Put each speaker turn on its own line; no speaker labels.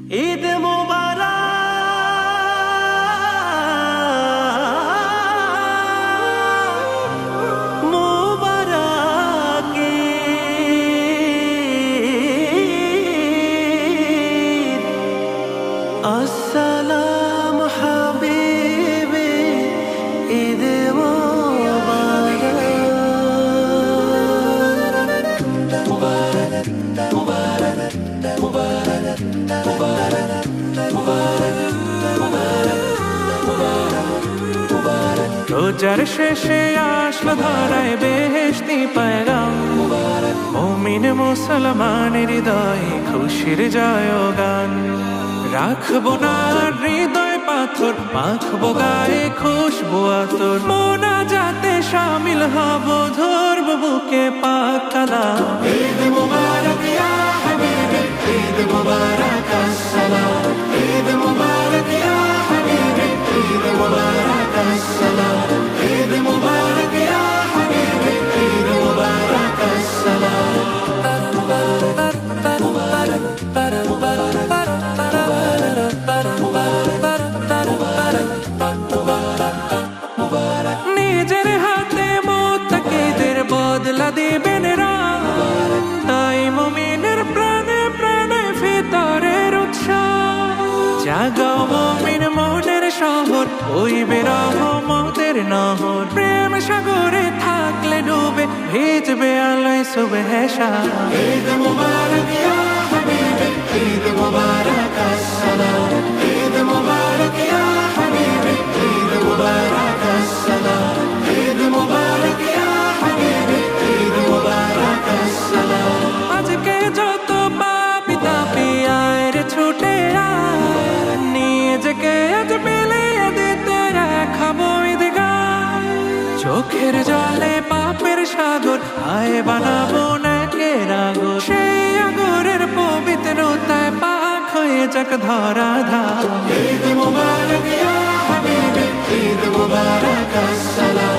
ঈদ মুবারক মুবারক ঈদ আসসালামু হাবিবি ঈদ মুবারক মুবারক মুবারক মুবারক মুবারক রোজার শেষে আসলো ধরায় বেহেশতি পয়গাম মুমিন মুসলমানের হৃদয়ে খুশির জয়গান রাখবো না হৃদয় পাথর মাখবো গায়ে খুশবু আতর মোনাজাতে শামিল হব ধরবো বুকে পাক কালাম ঈদ মুবারক ইয়া হাবিবি ঈদ মুবারক আসসালাম ঈদ মুবারক ইয়া হাবিবি ঈদ মুবারক আসসালাম ঈদ মুবারক ইয়া হাবিবি ঈদ মুবারক আসসালাম নিজের হাতে মুত্তাকিদের বদলা দিবেন রাম তাই মুমিনের প্রাণে প্রাণে ভিতরের উৎসাহ জাগাও মুমিন মনের শহর হইবে রহমতের নহর প্রেম সাগরে থাকলে ডুবে ভিজবে আলোয় সুবহে শাহ ঈদ মুবারক ইয়া হাবিবি ঈদ মুবারক আসসালাম ঈদ মুবারক ইয়া হাবিবি ঈদ মুবারক আসসালাম ঈদ মুবারক ইয়া হাবিবি ঈদ মুবারক আসসালাম আজকে যত পাপী তাপী আয় রে ছুটে আয় নিজেকে আজ মিলিয়ে দিতে রাখাবো ঈদগাহ চোখের জলে পাপের সাগর আয় বানাবো নাকের আগর সেই আগরের পবিত্রতায় পাক হয়ে যাক ধরা ধার ঈদ মুবারক ইয়া হাবিবি ঈদ মুবারক আসসালাম